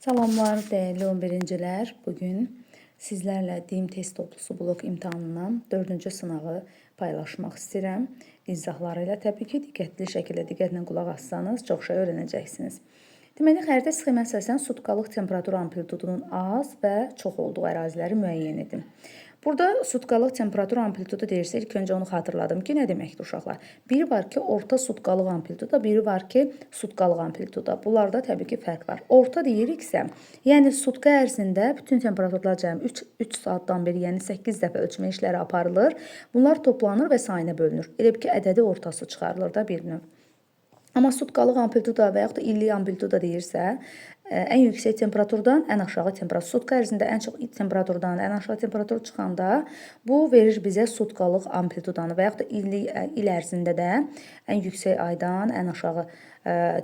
Salamlar değerli 11-cilər. Bugün sizlərlə DİM test toplusu blok imtahanından 4-cü sınağı paylaşmaq istəyirəm. İzahları ilə təbii ki, diqqətli şəkildə diqqətlə qulaq assanız çox şey öyrənəcəksiniz. Deməli, xəritə sxeması əsasən sutkalıq temperatur amplitudunun az və çox olduğu əraziləri müəyyən edin. Burada sutkalıq temperatur amplitudu deyirsə, ilk öncə onu xatırladım ki, nə deməkdir uşaqlar? Biri var ki, orta sutkalıq amplituda, biri var ki, sutkalıq amplituda. Bunlarda təbii ki, fərq var. Orta deyiriksə, yəni sutka ərzində bütün temperaturlar cəmi 3 saatdan beri, yəni 8 dəfə ölçmə işləri aparılır. Bunlar toplanır və sayına bölünür. Elə bir ki, ədədi ortası çıxarılır da bir növ. Amma sutkalıq amplituda və yaxud da illik amplituda deyirsə, ən yüksək temperaturdan ən aşağı temperatur, sutka ərzində ən çox temperaturdan ən aşağı temperatur çıxanda bu verir bizə sutkalıq amplitudanı və yaxud da il ərzində də ən yüksək aydan ən aşağı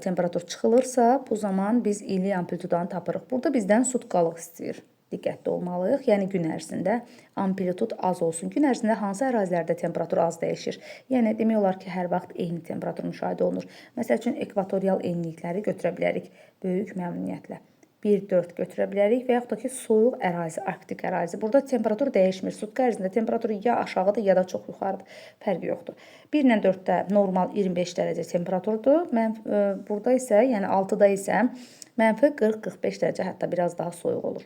temperatur çıxılırsa, bu zaman biz illik amplitudanı tapırıq. Burada bizdən sutkalıq istəyir. Diqqətli olmalıyıq. Yəni gün ərzində amplitud az olsun. Gün ərzində hansı ərazilərdə temperatur az dəyişir? Yəni demək olar ki, hər vaxt eyni temperatur müşahidə olunur. Məsəl üçün ekvatorial enlikləri götürə bilərik böyük məmnuniyyətlə. 1-4 götürə bilərik və yaxud da ki, soyuq ərazi, arktik ərazi. Burada temperatur dəyişmir. Sutka ərzində temperatur ya aşağıdır, ya da çox yuxarıdır. Fərqi yoxdur. 1 ilə 4-də normal 25 dərəcə temperaturdur. Burada isə, yəni 6-da isə mənfi 40-45 dərəcə, hətta biraz daha soyuq olur.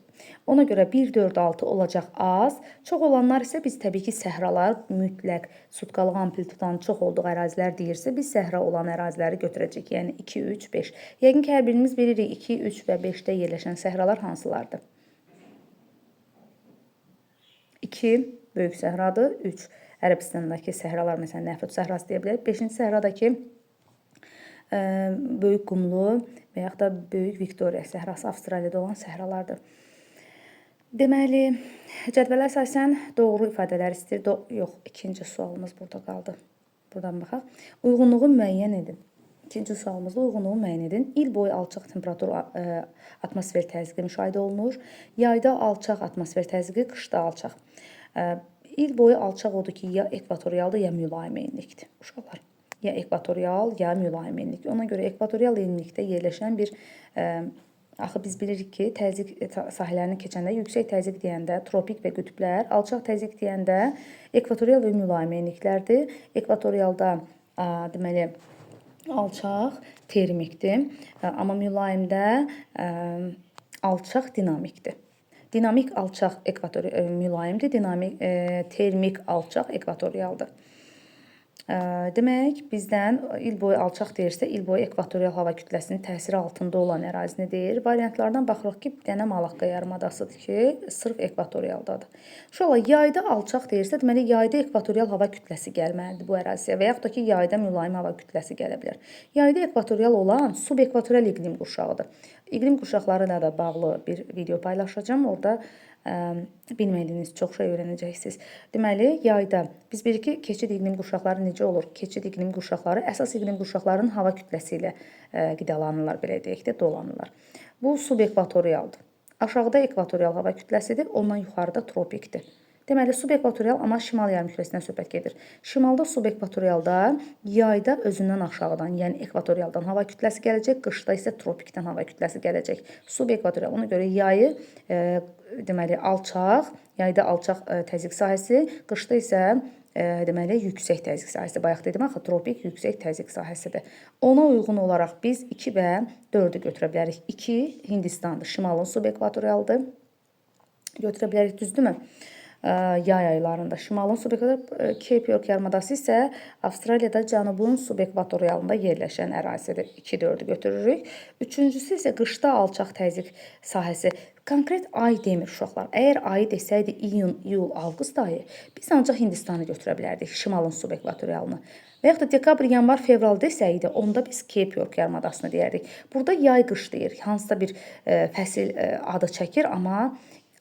Ona görə 1-4-6 olacaq az. Çox olanlar isə biz təbii ki, səhralar mütləq sutkalıq amplitudanın çox olduğu ərazilər deyirsə, biz səhra olan əraziləri götürəcəyik. Yəni 2, 3, 5. Yəqin ki, hər birimiz bilirik 2, 3 və 5-də yerləşən səhralar hansılardır? 2 böyük səhradır, 3 Ərəbistandakı səhralar, məsələn, Nəfət səhrası deyə bilərik. 5-ci səhradakı böyük qumlu və yaxud da böyük Viktoriya səhrası Avstraliyada olan səhralardır. Deməli, cədvələ əsasən doğru ifadələr istəyir. Yox, ikinci sualımız burada qaldı. Buradan baxaq. Uyğunluğu müəyyən edin. İkinci sualımızda uyğunluğu müəyyən edin. İl boyu alçaq temperatur atmosfer təzyiqi müşahidə olunur. Yayda alçaq atmosfer təzyiqi, qışda alçaq. İl boyu alçaq odur ki, ya ekvatorialdır, ya mülayim enlikdir. Uşaqlar. Ya ekvatorial, ya mülayim enlik. Ona görə ekvatorial enlikdə yerləşən bir, axı biz bilirik ki, təzyiq sahələrini keçəndə yüksək təzyiq deyəndə tropik və qütblər, alçaq təzyiq deyəndə ekvatorial və mülayim enliklərdir. Ekvatorialda deməli alçaq termikdir, amma mülayimdə alçaq dinamikdir. Dinamik alçaq mülayimdir, termik alçaq ekvatorialdır. Demək, bizdən il boyu alçaq deyirsə, il boyu ekvatorial hava kütləsinin təsiri altında olan ərazini deyir. Variantlardan baxırıq ki, bir dənə Malakka yarımadasıdır ki, sırf ekvatorialdadır. Uşaqlar, yayda alçaq deyirsə, deməli, yayda ekvatorial hava kütləsi gəlməlidir bu əraziyə və yaxud da ki, yayda mülayim hava kütləsi gələ bilər. Yayda ekvatorial olan subekvatorial iqlim qurşağıdır. İqlim qurşaqları ilə də bağlı bir video paylaşacağım. Orada bilmədiyiniz çox şey öyrənəcəksiniz. Deməli, yayda biz bilirik ki, keçid iqlim qurşaqları necə olur? Keçid iqlim qurşaqları əsas iqlim qurşaqlarının hava kütləsi ilə qidalanırlar, belə deyək də, dolanırlar. Bu subekvatorialdır. Aşağıda ekvatorial hava kütləsidir, ondan yuxarıda tropikdir. Deməli, subekvatorial, amma şimal yarımkürəsindən söhbət gedir. Şimalda subekvatorialda yayda özündən aşağıdan, yəni ekvatorialdan hava kütləsi gələcək, qışda isə tropikdən hava kütləsi gələcək. Subekvatorial, ona görə yayı deməli alçaq, yayda alçaq təzyiq sahəsi, qışda isə deməli yüksək təzyiq sahəsi. Bayaq dedim axı, tropik yüksək təzyiq sahəsidir. Ona uyğun olaraq biz 2 və 4-ü götürə bilərik. 2 Hindistandır, şimalın subekvatorialdır. Götürə bilərik, düzdürmü? Yay aylarında. Şimalın subekvatorial, Cape York yarımadası isə Avstraliyada cənubun subekvatorialında yerləşən ərazidir. 2-4-ü götürürük. Üçüncüsü isə qışda alçaq təzyiq sahəsi. Konkret ay demir uşaqlar. Əgər ayı desəydi iyun, iyul, avqust ayı, biz ancaq Hindistanı götürə bilərdik, şimalın subekvatorialını. Və yaxud da dekabr, yanvar, fevral desəydi, onda biz Cape York yarımadasını deyərdik. Burada yay qış deyir. Hansısa bir fəsil adı çəkir, amma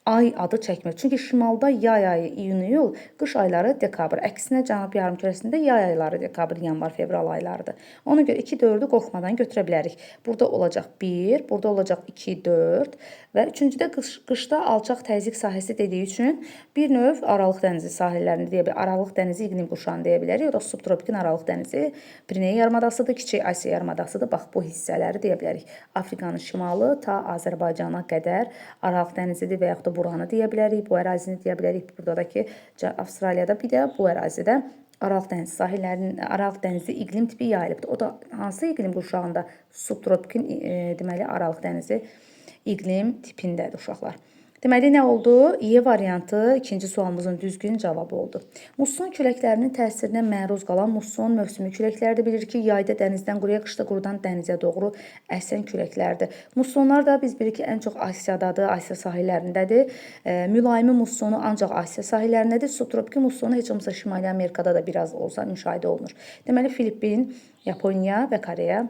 ay adı çəkmir. Çünki şimalda yay ayı iyun-iyul, qış ayları dekabr. Əksinə cənub yarımkürəsində yay ayları dekabr, yanvar, fevral aylarıdır. Ona görə 2-4-ü qorxmadan götürə bilərik. Burada olacaq 1, burada olacaq 2, 4 və üçüncüdə qışda alçaq təzyiq sahəsi dediyi üçün bir növ Aralıq dənizi sahillərini deyə bilərik. Aralıq dənizi iqlim qurşağını deyə bilərik. O da subtropikin Aralıq dənizi, Pireneya yarımadasıdır, Kiçik Asiya yarımadasıdır. Bax bu hissələri deyə bilərik. Afrikanın şimalı ta Azərbaycana qədər Aralıq dənizidir və yaxud da buranı deyə bilərik, bu ərazini deyə bilərik. Burada da ki, Avstraliyada bir də bu ərazidə Aralıq dənizi sahillərinin, Aralıq dənizi iqlim tipi yayılıbdır. O da hansı iqlim qurşağında? Subtropikin, deməli, Aralıq dənizi iqlim tipindədir uşaqlar. Deməli, nə oldu? E variantı ikinci sualımızın düzgün cavabı oldu. Musson küləklərinin təsirinə məruz qalan musson mövsümü küləklərdir. Bilirik ki, yayda dənizdən quruya, qışda qurudan dənizə doğru əsən küləklərdir. Mussonlar da biz bilirik ki, ən çox Asiyadadır, Asiya sahillərindədir. Mülayimi mussonu ancaq Asiya sahillərindədir. Subtropiki mussonu heç olmasa Şimali Amerikada da biraz olsa müşahidə olunur. Deməli, Filippin, Yaponiya və Koreya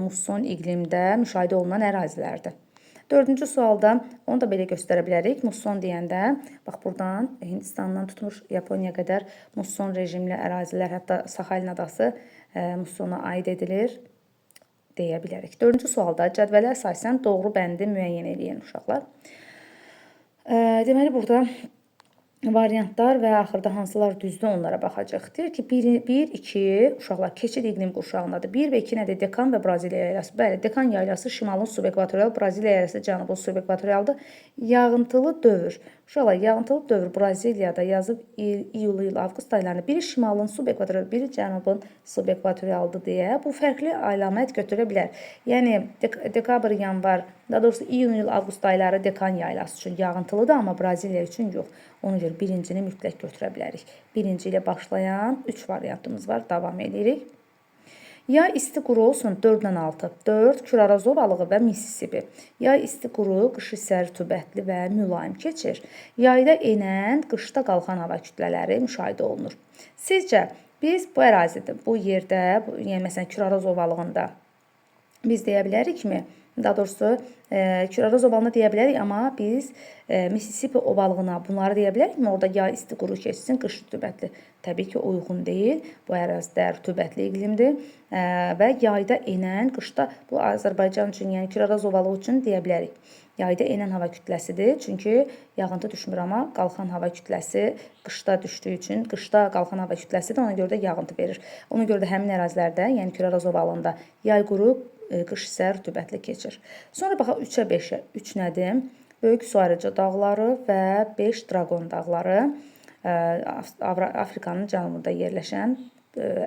musson iqlimdə müşahidə olunan ərazilərdir. Dördüncü sualda onu da belə göstərə bilərik. Musson deyəndə, bax buradan Hindistandan tutmuş Yaponiya qədər musson rejimli ərazilər, hətta Saxalin adası mussona aid edilir deyə bilərik. Dördüncü sualda cədvələ əsasən doğru bəndi müəyyən edən uşaqlar. Deməli, burada variantlar və axırda hansılar düzdür onlara baxacaq. Deyir ki, 1, 2 uşaqlar keçid iqlim qurşağındadır. 1 və 2 nədir? Dekan və Braziliya yaylası. Bəli, Dekan yaylası şimalın subekvatorial, Braziliya yaylası cənubun subekvatorialdır. Yağıntılı dövr. Uşaqlar, yağıntılı dövr Braziliyada yazıb iyul, avqust aylarında. Biri şimalın subekvatorial, biri cənubun subekvatorialdır deyə bu fərqli əlamət götürə bilər. Yəni, dekabr, yanvar, daha doğrusu iyun, avqust ayları Dekan yaylası üçün yağıntılıdır, amma Braziliya üçün yox. Ona görə birincini mütləq götürə bilərik. Birinci ilə başlayan 3 variantımız var. Davam edirik. Yay isti quru olsun 4-dən 6. 4 Küraraz ovalığı və Missisipi. Yay isti quru, qış isə rütubətli və mülayim keçir. Yayda enən, qışda qalxan hava kütlələri müşahidə olunur. Sizcə biz bu ərazidə, bu yerdə, yəni məsələn Küraraz ovalığında biz deyə bilərikmi? Daha doğrusu Küraraz ovalığını deyə bilərik, amma biz Missisipi ovalığına bunları deyə bilərikmi? Orada yay isti quru keçsin, qış rütubətli. Təbii ki, uyğun deyil. Bu ərazidə rütubətli iqlimdir və yayda enən, qışda bu Azərbaycan üçün, yəni Küraraz ovalığı üçün deyə bilərik. Yayda enən hava kütləsidir, çünki yağıntı düşmür, amma qalxan hava kütləsi qışda düşdüyü üçün, qışda qalxan hava kütləsidir, ona görə də yağıntı verir. Ona görə də həmin ərazilərdə, yəni Küraraz ovalığında yay quru, qış isə rütubətli keçir. Sonra baxaq 3-ə 5-ə. 3 nədir? Böyük su ayrıcı dağları və 5 Draqon dağları. Afrikanın cənubunda yerləşən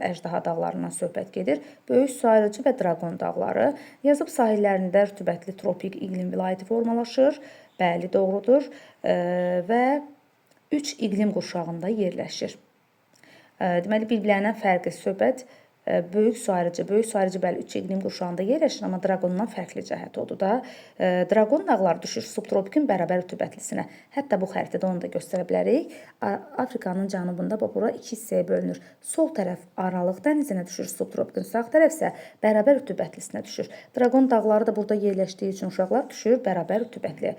əjdaha dağlarından söhbət gedir. Böyük su ayrıcı və Draqon dağları. Yazıb sahillərində rütubətli tropik iqlim vilayəti formalaşır. Bəli, doğrudur. Və 3 iqlim qurşağında yerləşir. Deməli, bir-birlərindən fərqli söhbət böyük su ayrıcı bəli 3 iqlim qurşağında yerləşir, amma Draqondan fərqli cəhət odur da. Draqon dağları düşür subtropikin bərabər rütubətlisinə. Hətta bu xəritədə onu da göstərə bilərik. Afrikanın cənubunda bura 2 hissəyə bölünür. Sol tərəf Aralıq dənizinə düşür subtropikin, sağ tərəf isə bərabər rütubətlisinə düşür. Draqon dağları da burada yerləşdiyi üçün uşaqlar düşür bərabər rütubətli.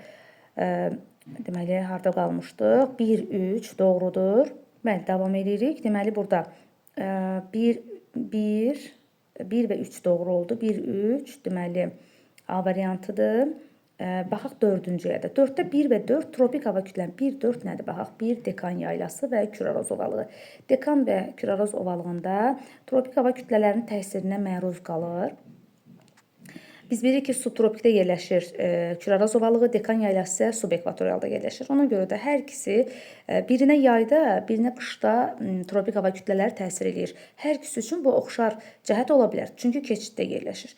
Deməli, harda qalmışdıq? 1, 3 doğrudur. Bəli, davam edirik. Deməli, burada 1 və 3 doğru oldu. 1, 3 deməli A variantıdır. Baxaq 4-cüyə də. 4-də 1 və 4 tropik hava kütləsi. 1, 4 nədir? Baxaq 1 Dekan yaylası və Küraraz ovalığı. Dekan və Küraraz ovalığında tropik hava kütlələrinin təsirinə məruz qalır. Biz bilirik ki, subtropikdə yerləşir Küraraz ovalığı, Dekan yaylası isə subekvatorialda yerləşir. Ona görə də hər ikisi birinə yayda, birinə qışda tropik hava kütlələri təsir edir. Hər ikisi üçün bu oxşar cəhət ola bilər, çünki keçiddə yerləşir.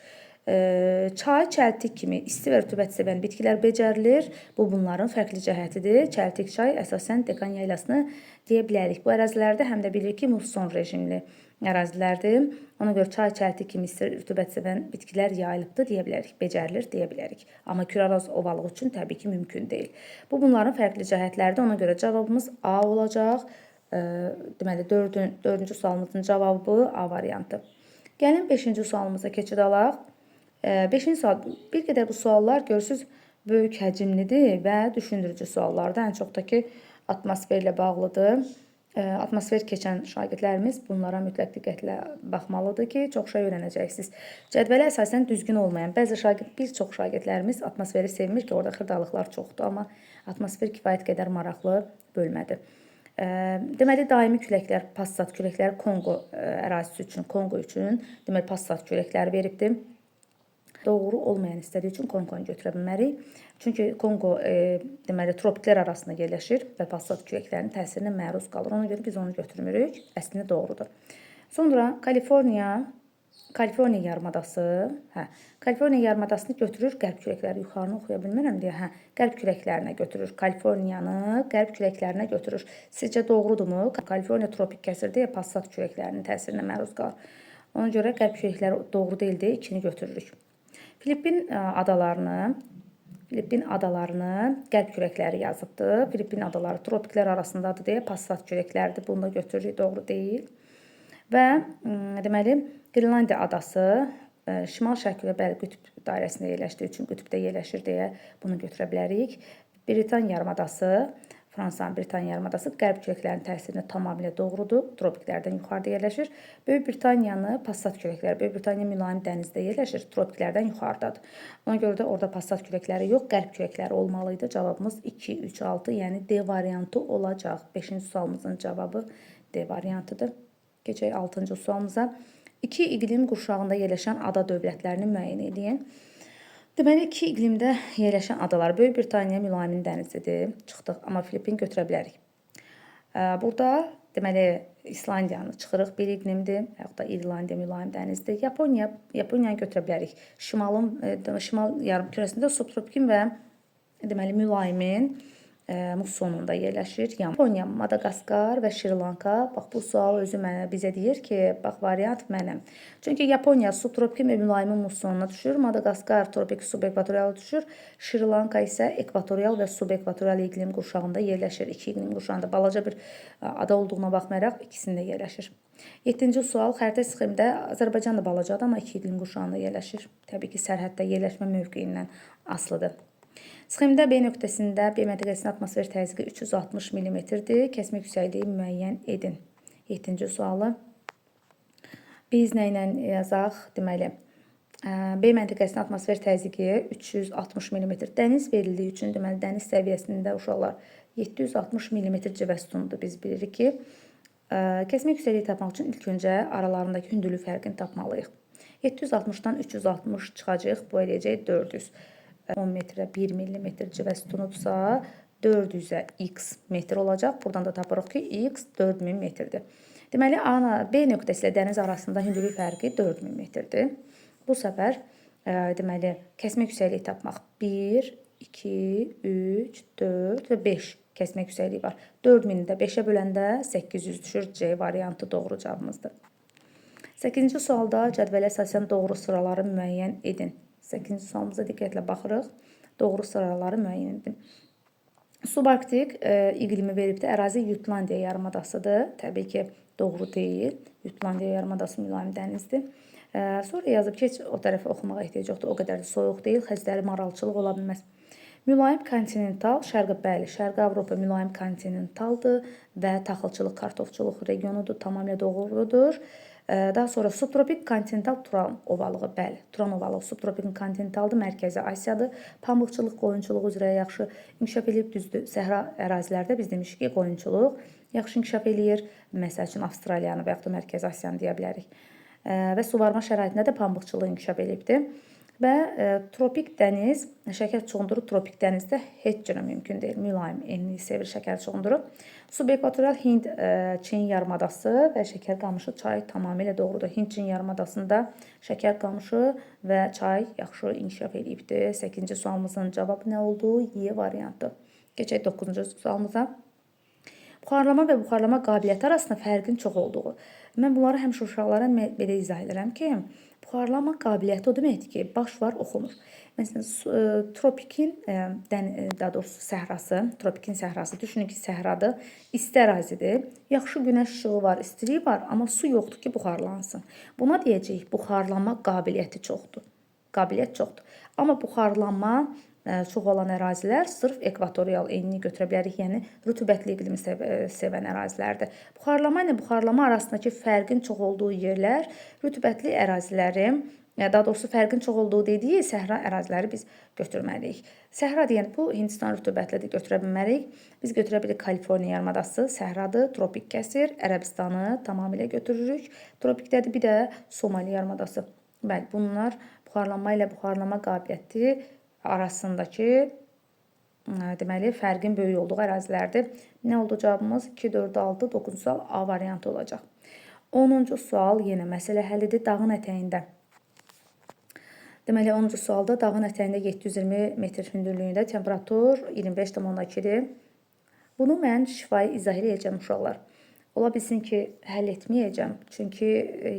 Çay, çəltik kimi isti və rütubət sevən bitkilər becərilir. Bu, bunların fərqli cəhətidir. Çəltik çay əsasən Dekan yaylasını deyə bilərik. Bu ərazilərdə həm də bilirik ki, musson rejimli ərazilərdir. Ona görə çay, çəltik kimi isti rütubət sevən bitkilər yayılıbdır deyə bilərik, becərilir deyə bilərik. Amma Küraraz ovalığı üçün təbii ki, mümkün deyil. Bu, bunların fərqli cəhətləridir. Ona görə cavabımız A olacaq. Deməli, 4-cü sualımızın cavabı A variantı. Gəlin 5-ci sualımıza keçid alaq. 5-ci sual, bir qədər bu suallar görürsünüz böyük həcmlidir və düşündürücü suallardır. Ən çox da ki, atmosferlə bağlıdır. Atmosfer keçən şagirdlərimiz bunlara mütləq diqqətlə baxmalıdır ki, çox şey öyrənəcəksiniz. Cədvələ əsasən düzgün olmayan bir çox şagirdlərimiz atmosferi sevmir ki, orada xırdalıqlar çoxdur, amma atmosfer kifayət qədər maraqlı bölmədir. Deməli, daimi küləklər, passat küləkləri Konqo ərazisi üçün, Konqo üçün deməli passat küləkləri veribdir. Doğru olmayan istədiyi üçün Konqonu götürə bilmərik. Çünki Konqo deməli tropiklər arasında yerləşir və passat küləklərinin təsirinə məruz qalır. Ona görə biz onu götürmürük. Əslində doğrudur. Sonra Kaliforniya yarımadası, Kaliforniya yarımadasını götürür, qərb küləkləri yuxarını oxuya bilmirəm deyə, qərb küləklərinə götürür. Kaliforniyanı qərb küləklərinə götürür. Sizcə doğrudurmu? Kaliforniya tropik kəsirdir, passat küləklərinin təsirinə məruz qalır. Ona görə qərb küləkləri doğru deyildi, 2-ni götürürük. Filippin adalarını qərb küləkləri yazıbdır. Filippin adaları tropiklər arasındadır deyə passat küləkləridir. Bunu da götürürük, doğru deyil. Və deməli, Qrenlandiya adası şimal-şərq qütb dairəsində yerləşdiyi üçün qütbdə yerləşir deyə bunu götürə bilərik. Britaniya yarımadası, Fransanın Britaniya yarımadası qərb küləklərinin təsirinə tamamilə doğrudur. Tropiklərdən yuxarıda yerləşir. Böyük Britaniyanı passat küləkləri, Böyük Britaniya mülayim dənizdə yerləşir, tropiklərdən yuxarıdadır. Ona görə də orada passat küləkləri yox, qərb küləkləri olmalıydı. Cavabımız 2, 3, 6, yəni D variantı olacaq. 5-ci sualımızın cavabı D variantıdır. Keçək 6-cı sualımıza. 2 iqlim qurşağında yerləşən ada dövlətlərini müəyyən edin. Deməli, 2 iqlimdə yerləşən adalar Böyük Britaniya mülayim dənizidir. Çıxdıq, amma Filippin götürə bilərik. Burada deməli İslandiyanı çıxırıq, bir iqlimdir, yaxud da İrlandiya mülayim dənizdir. Yaponiyanı götürə bilərik. Şimal yarımkürəsində subtropikin və deməli mülayimin mussonunda yerləşir. Yaponiya, Madagaskar və Şri-Lanka. Bax, bu sual özü bizə deyir ki, bax, variant mənəm. Çünki Yaponiya subtropik və mülayim mussonuna düşür, Madagaskar tropik subekvatorial düşür, Şri-Lanka isə ekvatorial və subekvatorial iqlim qurşağında yerləşir. 2 iqlim qurşağında balaca bir ada olduğuna baxmayaraq ikisində yerləşir. 7-ci sual, xəritə sxemdə Azərbaycan da balacadır, amma 2 iqlim qurşağında yerləşir. Təbii ki, sərhəddə yerləşmə mövqeyindən asılıdır. Sxemdə B nöqtəsində B məntəqəsinin atmosfer təzyiqi 360 mm-dir. Kəsmə yüksəkliyi müəyyən edin. 7-ci sualı. Biz nə ilə yazaq? Deməli, B məntəqəsinin atmosfer təzyiqi 360 mm. Dəniz verildiyi üçün, deməli, dəniz səviyyəsində uşaqlar 760 mm civə sütunudur. Biz bilirik ki, kəsmə yüksəkliyi tapmaq üçün ilk öncə aralarındakı hündürlük fərqini tapmalıyıq. 760-dan 360 çıxacaq, bu eləyəcək 400. 10 metrə 1 mm civə sütunudursa 400-ə x metr olacaq. Buradan da tapırıq ki, x 4000 metrdir. Deməli, B nöqtəsi ilə dəniz arasında hündürlük fərqi 4000 metrdir. Bu səfər deməli, kəsmə yüksəkliyi tapmaq 1, 2, 3, 4 və 5 kəsmə yüksəkliyi var. 4000-i də 5-ə böləndə 800 düşür. C variantı doğru cavabımızdır. 8-ci sualda cədvələ əsasən doğru sıraları müəyyən edin. 8-ci sualımıza diqqətlə baxırıq. Doğru sıraları müəyyən edin. Subarktik iqlimi veribdir. Ərazi Jutlandiya yarımadasıdır. Təbii ki, doğru deyil. Jutlandiya yarımadası mülayim dənizdir. Sonra yazıb ki, heç o tərəfə oxumağa ehtiyac yoxdur. O qədər də soyuq deyil. Xəzləri maralçılıq ola bilməz. Mülayim kontinental, Şərqi Avropa mülayim kontinentaldır və taxılçılıq, kartofçuluq regionudur. Tamamilə doğrudur. Daha sonra subtropik kontinental Turan ovalığı, bəli, Turan ovalığı subtropik kontinentaldır, Mərkəzi Asiyadır. Pambıqçılıq, qoyunçuluq üzrə yaxşı inkişaf edib, düzdür. Səhra ərazilərdə biz demişik ki, qoyunçuluq yaxşı inkişaf eləyir. Məsəl üçün Avstraliyanı və yaxud da Mərkəzi Asiyanı deyə bilərik. Və suvarma şəraitində də pambıqçılıq inkişaf edibdir. Və tropik dəniz, şəkər çoğunduru tropik dənizdə heç cürə mümkün deyil. Mülayim, enli sevir şəkər çoğunduru. Subekvatorial Hind, Çin yarımadası və şəkər qamışı çay tamamilə doğrudur. Hind-Çin yarımadasında şəkər qamışı və çay yaxşı inkişaf edibdir. 8-ci sualımızın cavabı nə oldu? Y variantı. Keçək 9-cu sualımıza. Buxarlama və buxarlama qabiliyyəti arasında fərqin çox olduğu. Mən bunları həmişə uşaqlara belə izah edirəm ki, buxarlama qabiliyyəti o deməkdir ki, baş var, oxunur. Məsələn, tropikin, daha doğrusu səhrası, tropikin səhrası, düşünün ki, səhradır, isti ərazidir, yaxşı günəş işığı var, istiliyi var, amma su yoxdur ki, buxarlansın. Buna deyəcəyik, buxarlama qabiliyyəti çoxdur. Qabiliyyət çoxdur. Amma buxarlanma çox olan ərazilər sırf ekvatorial enini götürə bilərik, yəni rütubətli iqlimi sevən ərazilərdir. Buxarlama ilə buxarlama arasındakı fərqin çox olduğu yerlər rütubətli əraziləri, daha doğrusu fərqin çox olduğu dediyi səhra əraziləri biz götürməliyik. Səhra deyən bu Hindistan rütubətlidir, götürə bilmərik. Biz götürə bilirik Kaliforniya yarımadası səhradır, tropik kəsir, Ərəbistanı tamamilə götürürük. Tropikdədir, bir də Somali yarımadası. Bəli, bunlar buxarlanma ilə buxarlama qabiliyyəti arasındakı deməli fərqin böyük olduğu ərazilərdir. Nə oldu cavabımız? 2, 4, 6, 9 sual A variantı olacaq. 10-cu sual yenə məsələ həllidir dağın ətəyində. Deməli 10-cu sualda dağın ətəyində 720 metr hündürlüyündə temperatur 25,2-dir. Bunu mən şifahi izah edəcəm uşaqlar. Ola bilsin ki, həll etməyəcəm, çünki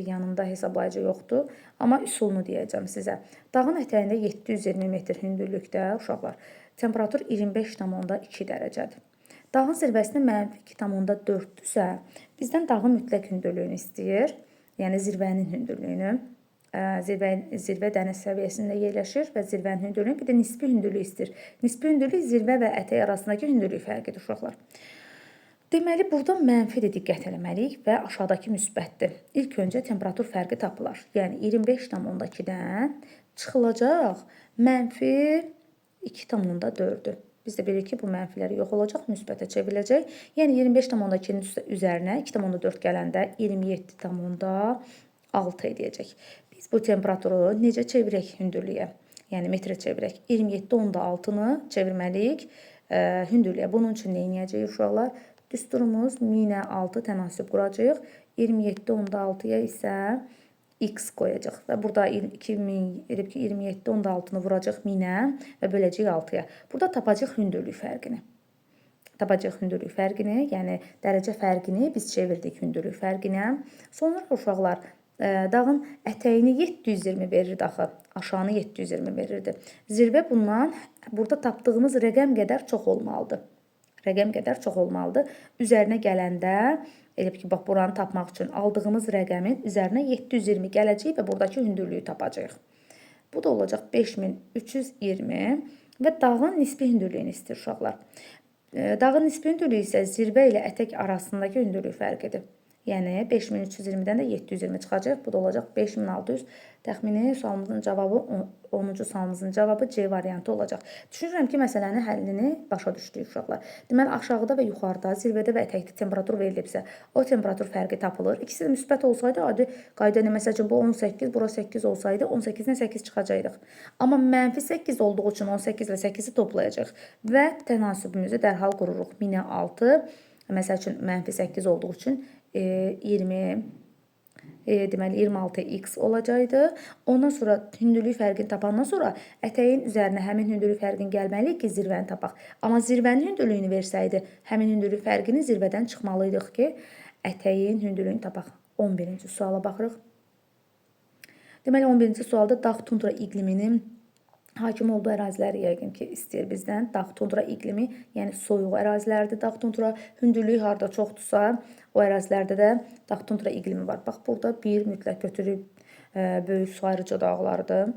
yanımda hesablayıcı yoxdur, amma üsulunu deyəcəm sizə. Dağın ətəyində 720 metr hündürlükdə uşaqlar, temperatur 25,2 dərəcədir. Dağın zirvəsində -2,4-dürsə, bizdən dağın mütləq hündürlüyünü istəyir, yəni zirvənin hündürlüyünü. Zirvə dəniz səviyyəsində yerləşir və zirvənin hündürlüyü, bir də nisbi hündürlük istəyir. Nisbi hündürlük zirvə və ətək arasındakı hündürlük fərqidir uşaqlar. Deməli, burada mənfidir diqqət eləməliyik və aşağıdakı müsbətdir. İlk öncə temperatur fərqi tapılar. Yəni 25,2-dən çıxılacaq -2,4-dür. Biz də bilirik ki, bu mənfilər yox olacaq, müsbətə çevriləcək. Yəni 25,2-nin üzərinə 2,4 gələndə 27,6 edəcək. Biz bu temperaturu necə çevirək hündürlüyə? Yəni metrə çevirək. 27,6-nı çevirməliyik hündürlüyə. Bunun üçün nə edəcəyik uşaqlar? Düsturumuz 1000-6 tənasüb quracaq. 27,6-ya isə x qoyacaq. Və burada 2000 edib ki, 27,6-nı vuracaq 1000-ə və böləcək 6-ya. Burada tapacaq hündürlük fərqini. Tapacaq hündürlük fərqini, yəni dərəcə fərqini biz çevirdik hündürlük fərqinə. Sonra uşaqlar dağın ətəyini 720 verirdi axı. Aşağını 720 verirdi. Zirvə bundan burada tapdığımız rəqəm qədər çox olmalıdır. Rəqəm qədər çox olmalıdır. Üzərinə gələndə, elə ki, bax, buranı tapmaq üçün aldığımız rəqəmin üzərinə 720 gələcək və buradakı hündürlüyü tapacaq. Bu da olacaq 5320 və dağın nisbi hündürlüyünü istəyir uşaqlar. Dağın nisbi hündürlüyü isə zirvə ilə ətək arasındakı hündürlük fərqidir. Yəni 5320-dən də 720 çıxacaq. Bu da olacaq 5600. Təxmini sualımızın cavabı 10-cu sualımızın cavabı C variantı olacaq. Düşünürəm ki, məsələnin həllini başa düşdük uşaqlar. Deməli, aşağıda və yuxarıda, zirvədə və ətəkdə temperatur verilibsə, o temperatur fərqi tapılır. İkisi də müsbət olsaydı, adi qayda ilə, məsəl üçün, bu 18, bura 8 olsaydı, 18-dən 8 çıxacaqdıq. Amma -8 olduğu üçün 18 ilə 8-i toplayacaq və tənasübümüzü dərhal qururuq. 1000-ə 6, məsəl üçün, -8 olduğu üçün 20, deməli 26x olacaqdı. Ondan sonra hündürlük fərqini tapandan sonra ətəyin üzərinə həmin hündürlük fərqini gəlməliyik ki, zirvəni tapaq. Amma zirvənin hündürlüyünü versəydi, həmin hündürlük fərqini zirvədən çıxmalıydıq ki, ətəyin hündürlüyünü tapaq. 11-ci suala baxırıq. Deməli, 11-ci sualda dağ tundra iqliminin hakim olduğu əraziləri yəqin ki, istəyir bizdən. Dağ tundra iqlimi, yəni soyuq ərazilərdir. Dağ tundra hündürlüyü harda çoxdursa, o ərazilərdə də dağ tundra iqlimi var. Bax, burada bir mütləq götürüb böyük su ayırıcı dağlardır.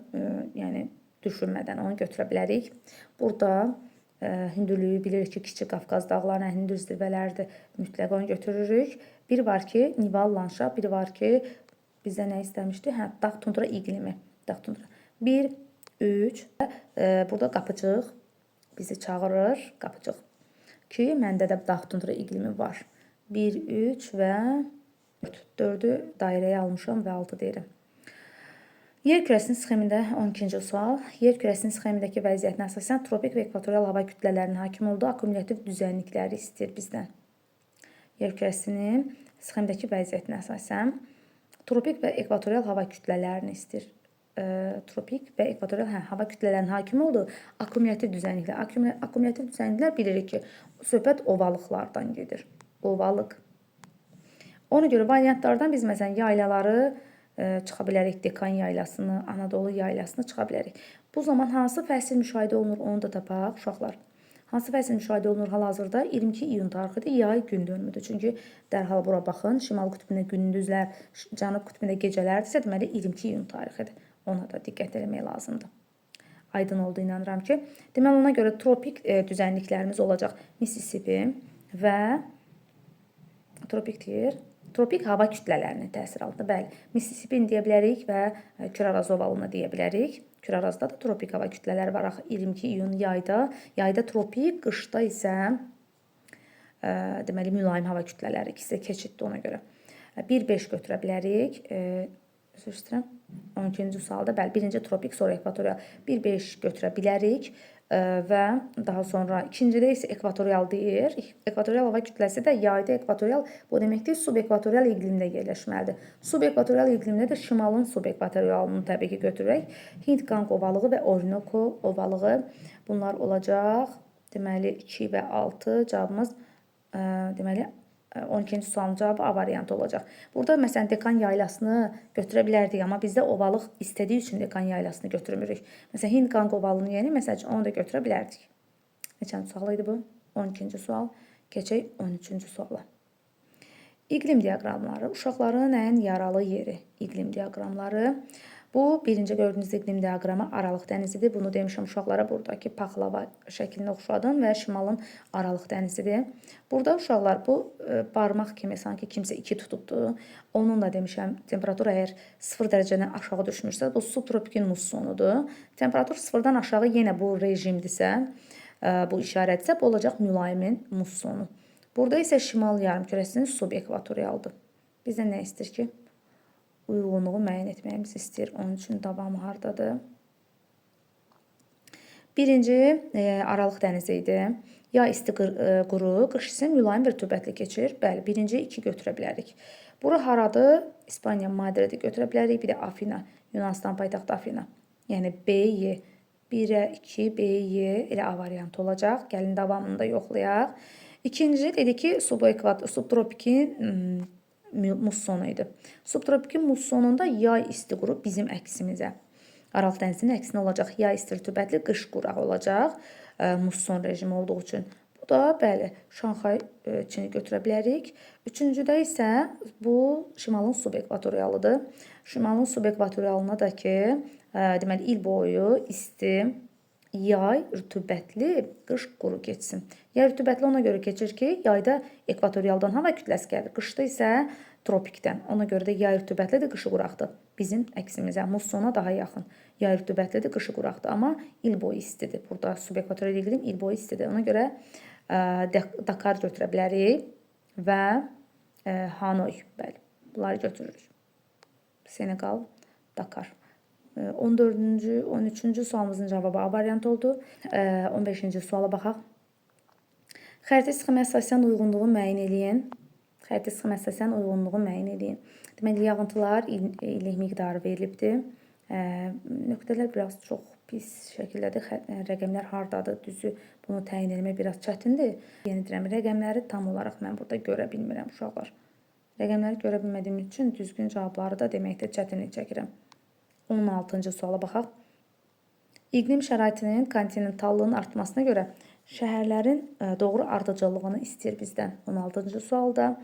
Yəni, düşünmədən onu götürə bilərik. Burada hündürlüyü bilirik ki, Kiçik Qafqaz dağlarının ən hündür zirvələrdir. Mütləq onu götürürük. Bir var ki, nival landşaft, bir var ki, bizdə nə istəmişdi? Dağ tundra iqlimi. Dağ tundra. 1, 3. Burada qapıcıq bizi çağırır. Qapıcıq. Ki, məndə də dağ tundra iqlimi var. 1, 3 və 4. 4-ü dairəyə almışam və 6 deyirəm. Yer kürəsinin sxemində 12-ci sual. Yer kürəsinin sxemindəki vəziyyətinə əsasən tropik və ekvatorial hava kütlələrinin hakim olduğu akkumulyativ düzənlikləri istəyir bizdən. Yer kürəsinin sxemindəki vəziyyətinə əsasən tropik və ekvatorial hava kütlələrini istəyir. Tropik və ekvatorial hava kütlələrinin hakim olduğu akkumulyativ düzənliklər. Akkumulyativ düzənliklər bilirik ki, söhbət ovalıqlardan gedir. Ovalıq. Ona görə variantlardan biz məsələn yaylaları çıxa bilərik. Dekan yaylasını, Anadolu yaylasını çıxa bilərik. Bu zaman hansı fəsil müşahidə olunur, onu da tapaq uşaqlar. Hansı fəsil müşahidə olunur hal-hazırda? 22 iyun tarixidir, yay gün dönümüdür. Çünki dərhal bura baxın, şimal qütbündə gündüzlər, cənub qütbündə gecələrdirsə, deməli 22 iyun tarixidir. Ona da diqqət eləmək lazımdır. aydın oldu inanıram ki. Deməli ona görə tropik düzənliklərimiz olacaq. Mississippi və tropik hava kütlələrinin təsiri altında. Bəli, Mississippi deyə bilərik və Küraraz ovalını deyə bilərik. Kürarazda da tropik hava kütlələri var. 22 iyun yayda tropik, qışda isə deməli mülayim hava kütlələri, ikisi keçiddir ona görə. 1-5 götürə bilərik. Üzr istəyirəm. 12-ci sualda bəli, birinci tropik, sonra ekvatorial 1-5 götürə bilərik və daha sonra ikincidə isə ekvatorial deyir. Ekvatorial hava kütləsi də yayda ekvatorial, bu deməkdir subekvatorial iqlimdə yerləşməlidir. Subekvatorial iqlimdə də şimalın subekvatorialını təbii ki götürək. Hind Qanq ovalığı və Orinoco ovalığı bunlar olacaq. Deməli 2 və 6 cavabımız deməli 12-ci sualın cavabı A variantı olacaq. Burada məsələn Dekan yaylasını götürə bilərdik, amma bizdə ovalıq istədiyi üçün Dekan yaylasını götürmürük. Məsələn Hind Qanq ovalını yəni məsəl üçün onu da götürə bilərdik. Neçənci sual idi bu? 12-ci sual. Keçək 13-cü suala. İqlim diaqramları. Uşaqların ən yaralı yeri. İqlim diaqramları. Bu birinci gördüyünüz iqlim diaqramı Aralıq dənizidir. Bunu demişəm uşaqlara buradakı paxlava şəklində oxşadım və şimalın Aralıq dənizidir. Burada uşaqlar bu barmaq kimi sanki kimsə 2 tutubdur. Onun da demişəm temperatur əgər 0 dərəcədən aşağı düşmürsə bu subtropikin mussonudur. Temperatur 0-dan aşağı yenə bu rejimdirsə, bu işarətsə bu olacaq mülayimin mussonu. Burada isə şimal yarımkürəsinin subekvatorialdır. Bizdən nə istəyir ki? Uyğunluğu müəyyən etməyimizi istəyir. Onun üçün davamı hardadır? Birinci Aralıq dənizi idi. Ya isti quru, qış isə mülayim və rütubətli keçir. Bəli, birinci 2 götürə bilərik. Bura haradır? İspaniya Madridi götürə bilərik. Bir də Afina, Yunanistan paytaxtı Afina. Yəni B-Y. 1-ə 2, B-Y elə A variantı olacaq. Gəlin davamını da yoxlayaq. İkinci dedi ki, subtropikin mussonu idi. Subtropikin mussonunda yay isti quru bizim əksimizə. Aralıq dənizinin əksinə olacaq. Yay isti rütubətli, qış quraq olacaq. Musson rejimi olduğu üçün. Bu da bəli, Şanxay Çini götürə bilərik. Üçüncüdə isə bu şimalın subekvatorialıdır. Şimalın subekvatorialına da ki, deməli il boyu isti, yay rütubətli, qış quru keçsin. Yay rütubətli ona görə keçir ki, yayda ekvatorialdan hava kütləsi gəlir. Qışda isə tropikdən. Ona görə də yay rütubətlidir, qışı quraqdır. Bizim əksimizə, mussona daha yaxın. Yay rütubətlidir, qışı quraqdır. Amma il boyu istidir. Burada subekvatorial iqlim il boyu istidir. Ona görə Dakar götürə bilərik və Hanoy. Bəli, bunları götürürük. Senegal, Dakar. 14-cü, 13-cü sualımızın cavabı A variantı oldu. 15-ci suala baxaq. Xəritə sxemə əsasən uyğunluğu müəyyən edin. Xəritə sxemə əsasən uyğunluğu müəyyən edin. Deməli, yağıntılar illik miqdarı verilibdir. Nöqtələr biraz çox pis şəkildədir. Rəqəmlər hardadır? Düzü bunu təyin etmək biraz çətindir. Yeni deyirəm, rəqəmləri tam olaraq mən burada görə bilmirəm uşaqlar. Rəqəmləri görə bilmədiyim üçün düzgün cavabları da deməkdə çətinlik çəkirəm. 16-cı suala baxaq. İqlim şəraitinin kontinentallığının artmasına görə şəhərlərin doğru ardıcıllığını istəyir bizdən. 16-cı sualda.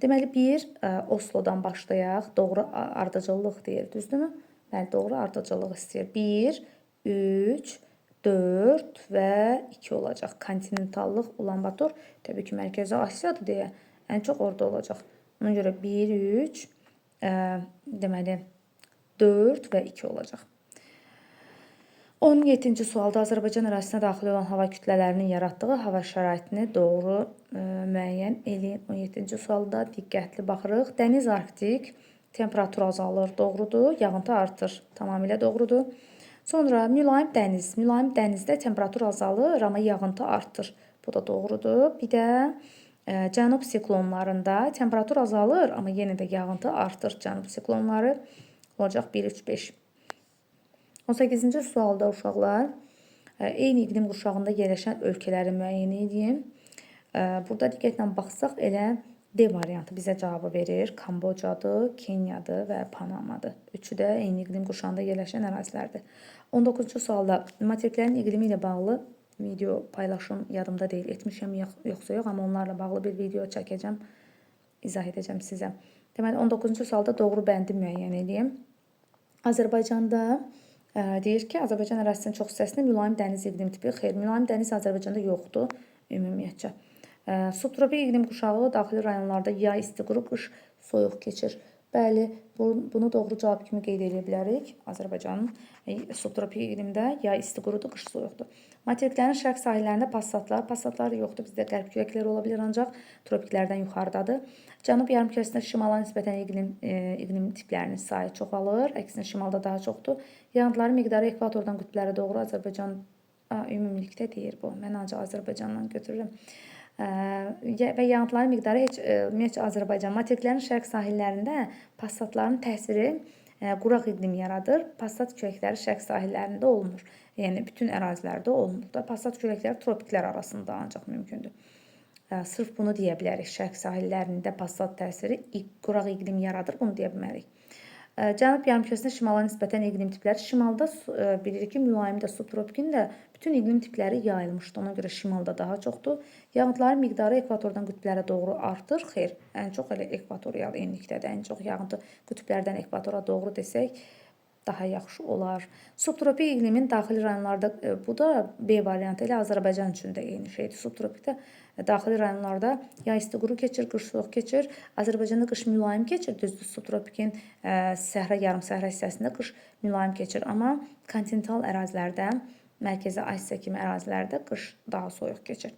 Deməli, Oslodan başlayaq. Doğru ardıcıllıq deyir, düzdürmü? Bəli, doğru ardıcıllıq istəyir. 1, 3, 4 və 2 olacaq. Kontinentallıq Ulan-Bator, təbii ki, Mərkəzi Asiyadır deyə ən çox orada olacaq. Ona görə 1, 3, deməli, 4 və 2 olacaq. 17-ci sualda Azərbaycan ərazisinə daxil olan hava kütlələrinin yaratdığı hava şəraitini doğru müəyyən edin. 17-ci sualda diqqətli baxırıq. Dəniz Arktik, temperatur azalır, doğrudur. Yağıntı artır, tamamilə doğrudur. Sonra mülayim dəniz. Mülayim dənizdə temperatur azalır, amma yağıntı artır. Bu da doğrudur. Bir də cənub siklonlarında temperatur azalır, amma yenə də yağıntı artır. Cənub siklonları olacaq 1, 3, 5. 18-ci sualda uşaqlar eyni iqlim qurşağında yerləşən ölkələri müəyyən edin. Burada diqqətlə baxsaq elə D variantı bizə cavabı verir. Kambocadır, Kenyadır və Panamadır. Üçü də eyni iqlim qurşağında yerləşən ərazilərdir. 19-cu sualda materiklərin iqlimi ilə bağlı video paylaşım yadımda deyil. Etmişəm yoxsa yox, amma onlarla bağlı bir video çəkəcəm, izah edəcəm sizə. Deməli, 19-cu sualda doğru bəndi müəyyən edeyim. Azərbaycanda Deyir ki, Azərbaycan ərazisinin çox hissəsində mülayim dəniz iqlim tipi. Xeyr, mülayim dəniz Azərbaycanda yoxdur ümumiyyətcə. Subtropik iqlim qurşağı daxili rayonlarda yay isti quru, qış soyuq keçir. Bəli, bunu doğru cavab kimi qeyd edə bilərik. Azərbaycanın subtropik iqlimdə yay isti qurudur, qış soyuqdur. Materiklərin şərq sahillərində passatlar yoxdur. Bizdə qərb küləkləri ola bilər, ancaq tropiklərdən yuxarıdadır. Cənub yarımkürəsində şimala nisbətən iqlim tiplərinin sayı çoxalır, əksinə şimalda daha çoxdur. Yağıntıların miqdarı ekvatordan qütblərə doğru Azərbaycan ümumilikdə deyir bu. Mən ancaq Azərbaycandan götürürəm. Və yağıntıların miqdarı ümumiyyətcə Azərbaycan materiklərin şərq sahillərində passatların təsiri quraq iqlim yaradır. Passat küləkləri şərq sahillərində olmur. Yəni bütün ərazilərdə olmur da. Passat küləkləri tropiklər arasında ancaq mümkündür. Sırf bunu deyə bilərik. Şərq sahillərində passat təsiri quraq iqlim yaradır. Bunu deyə bilmərik. Cənub yarımkürəsində şimala nisbətən iqlim tipləri. Şimalda bilirik ki, mülayim də, subtropikin də bütün iqlim tipləri yayılmışdır. Ona görə şimalda daha çoxdur. Yağıntıların miqdarı ekvatordan qütblərə doğru artır. Xeyr, ən çox elə ekvatorial enlikdədir. Ən çox yağıntı qütblərdən ekvatora doğru desək daha yaxşı olar. Subtropik iqlimin daxili rayonlarda, bu da B variantı ilə Azərbaycan üçün də eyni şeydir. Subtropikdə daxili rayonlarda yay isti quru keçir, qış soyuq keçir. Azərbaycanda qış mülayim keçir. Düzdür, subtropikin səhra, yarımsəhra hissəsində qış mülayim keçir. Amma kontinental ərazilərdə, Mərkəzi Asiya kimi ərazilərdə qış daha soyuq keçir.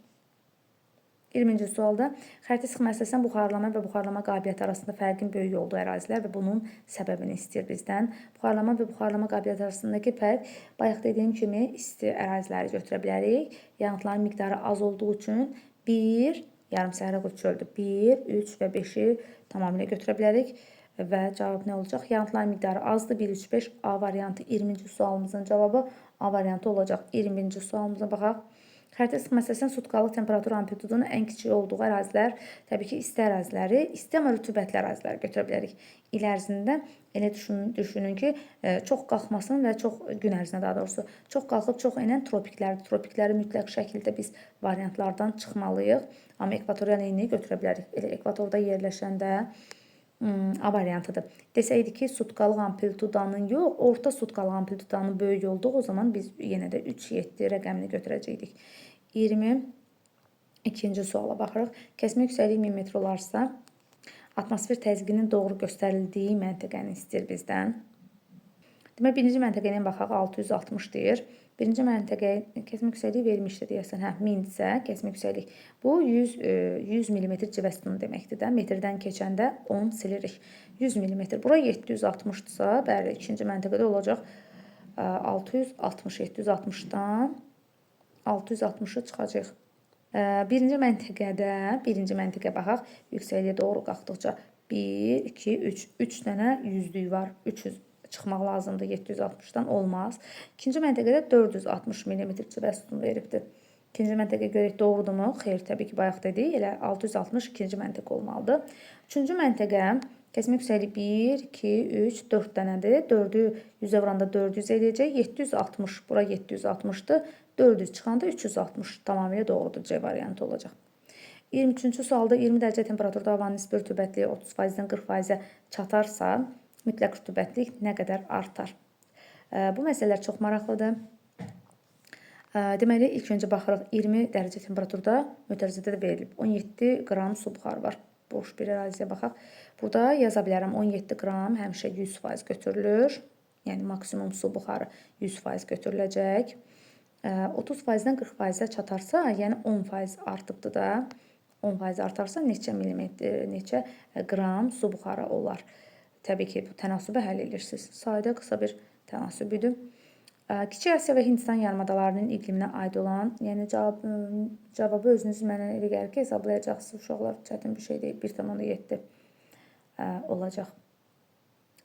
20-ci sualda xəritə sıxma əsasən buxarlama və buxarlama qabiliyyəti arasında fərqin böyük olduğu ərazilər və bunun səbəbini istəyir bizdən. Buxarlama və buxarlama qabiliyyəti arasındakı fərq, bayaq dediyim kimi, isti əraziləri götürə bilərik. Yağıntıların miqdarı az olduğu üçün 1, yarımsəhra çöldür, 1, 3 və 5-i tamamilə götürə bilərik. Və cavab nə olacaq? Yağıntıların miqdarı azdır, 1, 3, 5, A variantı. 20-ci sualımızın cavabı A variantı olacaq. 20-ci sualımıza baxaq. Xəritə sıxma əsasən sutkalıq temperatur amplitudunun ən kiçik olduğu ərazilər, təbii ki, isti əraziləri, isti amma rütubətli əraziləri götürə bilərik. İl ərzində elə düşünün ki, çox qalxmasın və çox gün ərzində daha doğrusu çox qalxıb çox enən tropiklərdir. Tropikləri mütləq şəkildə biz variantlardan çıxmalıyıq, amma ekvatorial enliyi götürə bilərik. Elə ekvatorda yerləşəndə A variantıdır. Desəydik ki, sutkalıq amplitudanın yox, orta sutkalıq amplitudanın böyük olduğu, o zaman biz yenə də 3-7 rəqəmini götürəcəkdik. 22-ci suala baxırıq. Kəsmə yüksəkliyi 1000 metr olarsa, atmosfer təzyiqinin doğru göstərildiyi məntəqəni istəyir bizdən. Demək, birinci məntəqəyə baxaq, 660 deyir. Birinci məntəqəyə kəsmə yüksəkliyi vermişdir deyəsən. 1000 isə kəsmə yüksəklik. Bu 100 mm civə sütunu deməkdir də. Metrdən keçəndə 10 silirik. 100 mm. Bura 760-dırsa, bəli, ikinci məntəqədə olacaq 660. 760-dan 660-ı çıxacaq. Birinci məntəqə baxaq. Yüksəkliyə doğru qalxdıqca 1, 2, 3. 3 dənə yüzlük var. 300 çıxmaq lazımdır, 760-dan olmaz. İkinci məntəqədə 460 mm civə sütunu veribdir. İkinci məntəqə görək doğrudurmu? Xeyr, təbii ki, bayaq dedik. Elə 660 ikinci məntəqə olmalıdır. Üçüncü məntəqə kəsmə yüksəkliyi 1, 2, 3, 4 dənədir. 4-ü 100-ə vuranda 400 eləyəcək. 760, bura 760-dır. 400 çıxanda 360 tamamilə doğrudur. C variantı olacaq. 23-cü sualda 20 dərəcə temperaturda havanın nisbi rütubətliyi 30%-dən 40%-ə çatarsa, mütləq rütubətlik nə qədər artar? Bu məsələlər çox maraqlıdır. Deməli, ilk öncə baxırıq 20 dərəcə temperaturda mötərizədə də verilib. 17 qram su buxarı var. Boş bir əraziyə baxaq. Burada yaza bilərəm 17 qram həmişə 100% götürülür. Yəni maksimum su buxarı 100% götürüləcək. 30%-dən 40%-ə çatarsa, yəni 10% artıbdır da. 10% artarsa neçə millimetr, neçə qram su buxarı olar? Təbii ki, bu tənasübü həll edirsiniz. Sadə qısa bir tənasübüdür. Kiçik Asiya və Hindistan yarımadalarının iqliminə aid olan, yəni cavabı özünüz mənə elə gəlir ki, hesablayacaqsınız. Uşaqlar çətin bir şey deyil. 1,7 olacaq.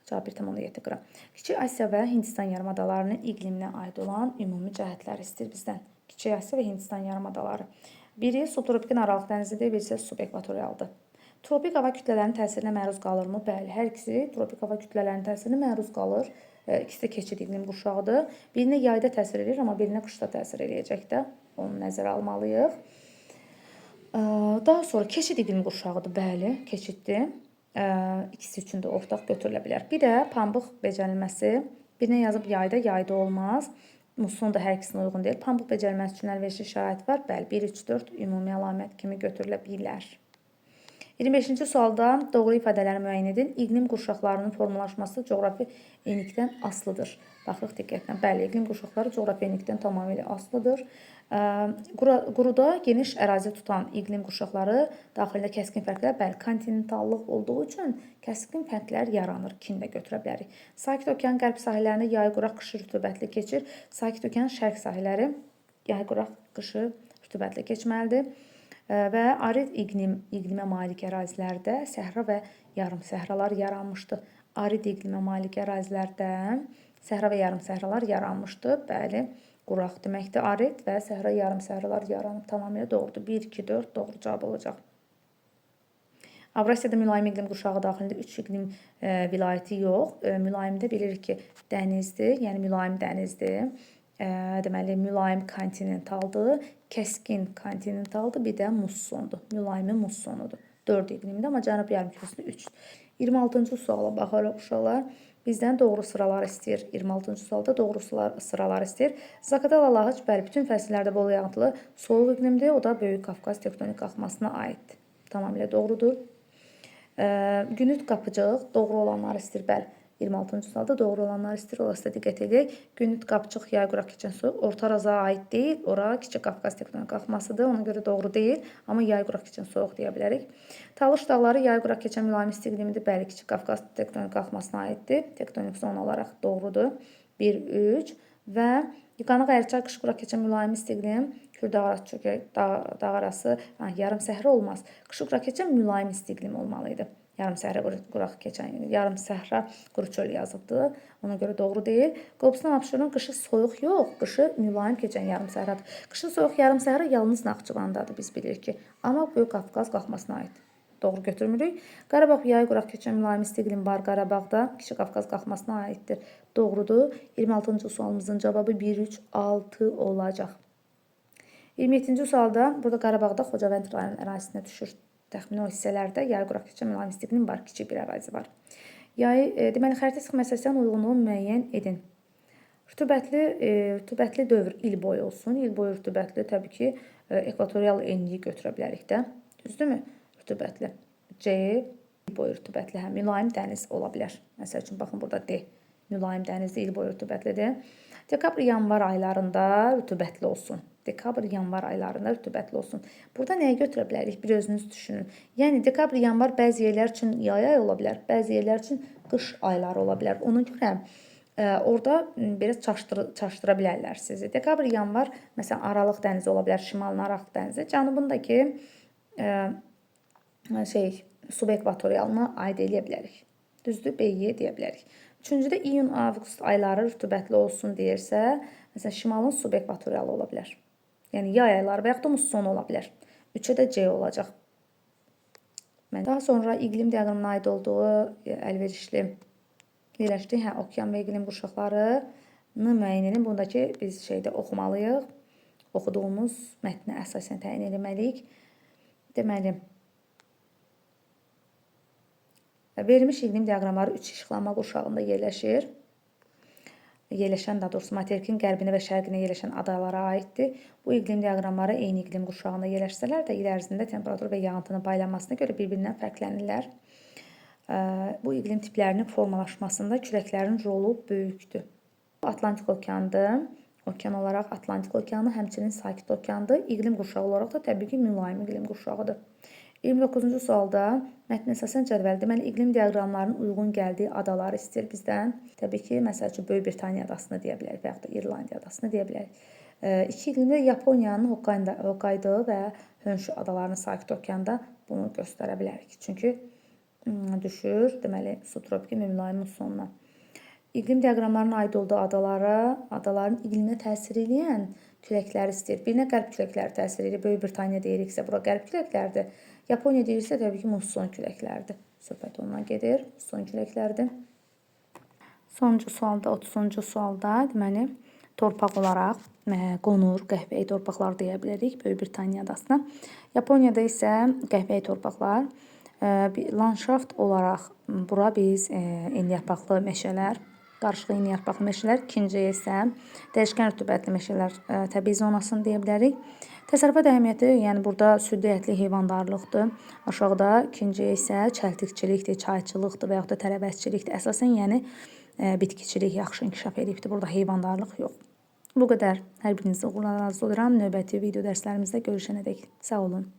Cavab 1,7 qram. Kiçik Asiya və Hindistan yarımadalarının iqliminə aid olan ümumi cəhətləri istəyir bizdən. Kiçik Asiya və Hindistan yarımadaları. Biri subtropikin aralıq dənizidir, biri isə subekvatorialdır. Tropik hava kütlələrinin təsirinə məruz qalırmı? Bəli, hər ikisi tropik hava kütlələrinin təsirinə məruz qalır. İkisi də keçid iqlim qurşağıdır. Birinə yayda təsir edir, amma birinə qışda təsir edəcək də. Onu nəzərə almalıyıq. Daha sonra keçid iqlim qurşağıdır. Bəli, keçiddir. İkisi üçün də ortaq götürülə bilər. Bir də pambıq becərilməsi Birinə yazıb yayda, yayda olmaz. Musson da hər ikisinə uyğun deyil. Pambıq becərilməsi üçün əlverişli şərait var. Bəli, 1, 3, 4 ümumi əlamət kimi götürülə bilər. 25-ci sualda doğru ifadələri müəyyən edin. İqlim qurşaqlarının formalaşması coğrafi enilikdən asılıdır. Baxırıq diqqətlə. Bəli, iqlim qurşaqları coğrafi enilikdən tamamilə asılıdır. Quruda geniş ərazi tutan iqlim qurşaqları daxilində kəskin fərqlər, bəli, kontinentallıq olduğu üçün kəskin fərqlər yaranır. 2-ni də götürə bilərik. Sakit okeanın qərb sahillərində yay quraq, qışı rütubətli keçir. Sakit okeanın şərq sahilləri yay quraq, qışı rütubətli keçməlidir. Və arid iqlimə malik ərazilərdə səhra və yarım səhralar yaranmışdır. Arid iqlimə malik ərazilərdə səhra və yarım səhralar yaranmışdır. Bəli, quraq deməkdir arid və səhra yarım səhralar yaranıb. Tamamilə doğrudur. 1, 2, 4 doğru cavab olacaq. Avrasiyada mülayim iqlim qurşağı daxilində 3 iqlim vilayəti yox. Mülayimdə bilirik ki, dənizdir, yəni mülayim dənizdir. Deməli, mülayim kontinentaldır, kəskin kontinentaldır, bir də mussondur. Mülayimi mussonudur. 4 iqlimdə, amma cənub yarımkürəsində 3. 26-cı suala baxaraq uşaqlar. Bizdən doğru sıralar istəyir. 26-cı sualda doğru sıralar istəyir. Zaqatala Lağıc, bəli, bütün fəsillərdə bol yağıntılı soyuq iqlimdir. O da Böyük Qafqaz tektonik qalxmasına aiddir. Tamamilə doğrudur. Günüt Qapıcıq, doğru olanlar istəyir, bəli. 26-cı sualda doğru olanlar istəyir. Orası da diqqət edək. Günüt Qapıcıq yay quraq keçən soyuq Orta Arazaya aid deyil. Ora Kiçik Qafqaz tektonik qalxmasıdır. Ona görə doğru deyil. Amma yay quraq keçən soyuq deyə bilərik. Talış dağları yay quraq keçən mülayim isti iqlimidir. Bəli, Kiçik Qafqaz tektonik qalxmasına aiddir. Tektonik zona olaraq doğrudur. 1, 3 və Yuxanı Qayırçay qış quraq keçən mülayim isti iqlim. Dağ arası yarım səhra olmaz. Qış quraq keçən mülayim isti iqlim olmalı idi. Yarım səhra quraq keçən, yarım səhra quru çöl yazıbdır. Ona görə doğru deyil. Qobustan Abşeron qışı soyuq yox, qışı mülayim keçən yarım səhradır. Qışı soyuq yarım səhra yalnız Naxçıvandadır, biz bilirik ki. Amma Böyük Qafqaz qalxmasına aid. Doğru götürmürük. Qarabağ yay quraq keçən mülayim isti iqlim var Qarabağda. Kiçik Qafqaz qalxmasına aiddir. Doğrudur. 26-cı sualımızın cavabı 1, 3, 6 olacaq. 27-ci sualda burada Qarabağda Xocavənd rayon ərazisinə düşür. Təxmini o hissələrdə yay quraq keçən mülayim isti iqlim var, kiçik bir ərazi var. Deməli, xəritə sıxım məsələsindən uyğunluğu müəyyən edin. Rütubətli dövr il boyu olsun. İl boyu rütubətli təbii ki, ekvatorial enliyi götürə bilərik də. Düzdürmü? Rütubətli. C, il boyu rütubətli. Həm mülayim dəniz ola bilər. Məsəl üçün, baxın burada D. Mülayim dənizdir, il boyu rütubətlidir. Dekabr, yanvar aylarında rütubətli olsun. Dekabr, yanvar aylarında rütubətli olsun. Burada nəyə götürə bilərik? Bir özünüz düşünün. Yəni, dekabr, yanvar bəzi yerlər üçün yay ayı ola bilər, bəzi yerlər üçün qış ayları ola bilər. Ona görə orada biraz çaşdıra bilərlər sizi. Dekabr, yanvar, məsələn, Aralıq dənizi ola bilər, Şimalın Aralıq dənizi. Cənubundakı subekvatorialına aid eləyə bilərik. Düzdür, B-yə deyə bilərik. Üçüncüdə iyun, avqust ayları rütubətli olsun deyirsə, məsələn, şimalın subekvatorialı ola bilər. Yəni, yay ayları və yaxud da musson ola bilər. 3-ə də C olacaq. Daha sonra iqlim diaqramına aid olduğu əlverişli yerləşdiyi okean və iqlim qurşaqlarını müəyyən edin. Bundakı biz oxumalıyıq. Oxuduğumuz mətnə əsasən təyin etməliyik. Deməli, verilmiş iqlim diaqramları 3 işıqlanma qurşağında yerləşir. Yerləşən, daha doğrusu materikin qərbinə və şərqinə yerləşən adalara aiddir. Bu iqlim diaqramları eyni iqlim qurşağında yerləşsələr də il ərzində temperatur və yağıntının paylanmasına görə bir-birindən fərqlənirlər. Bu iqlim tiplərinin formalaşmasında küləklərin rolu böyükdür. Atlantik okeandır. Okean olaraq Atlantik okeanı, həmçinin Sakit okeandır. İqlim qurşağı olaraq da təbii ki, mülayim iqlim qurşağıdır. 29-cu sualda mətn əsasən cədvəl, deməli, iqlim diaqramlarının uyğun gəldiyi adaları istəyir bizdən. Təbii ki, məsəl üçün, Böyük Britaniya adasını deyə bilərik və yaxud da İrlandiya adasını deyə bilərik. İki iqlimdə Yaponiyanın Hokkaido və Honshu adalarını Sakit okeanda bunu göstərə bilərik. Çünki düşür, deməli, subtropiki və mülayim mussonuna. İqlim diaqramlarının aid olduğu adaların iqliminə təsir edən küləkləri istəyir. Birinə qərb küləkləri təsir edir. Böyük Britaniya deyiriksə, bura qərb küləklərdir. Yaponiya deyirsə, təbii ki, musson küləklərdir. Söhbət ondan gedir. Musson küləklərdir. Sonuncu sualda, 30-cu sualda, deməli, torpaq olaraq qonur, qəhvəyi torpaqlar deyə bilərik Böyük Britaniya adasına. Yaponiyada isə qəhvəyi torpaqlar. Landşaft olaraq bura biz enliyarpaqlı meşələr, qarışıq yeni yarpaqlı meşələr. İkinciyə isə dəyişkən rütubətli meşələr təbii zonasını deyə bilərik. Təsərrüfat əhəmiyyəti, yəni burada süddə ətli heyvandarlıqdır. Aşağıda ikinciyə isə çəltikçilikdir, çayçılıqdır və yaxud da tərəvəzçilikdir. Əsasən yəni bitkiçilik yaxşı inkişaf edibdir. Burada heyvandarlıq yox. Bu qədər. Hər birinizə uğurlar arzu edirəm. Növbəti video dərslərimizdə görüşənədək sağ olun.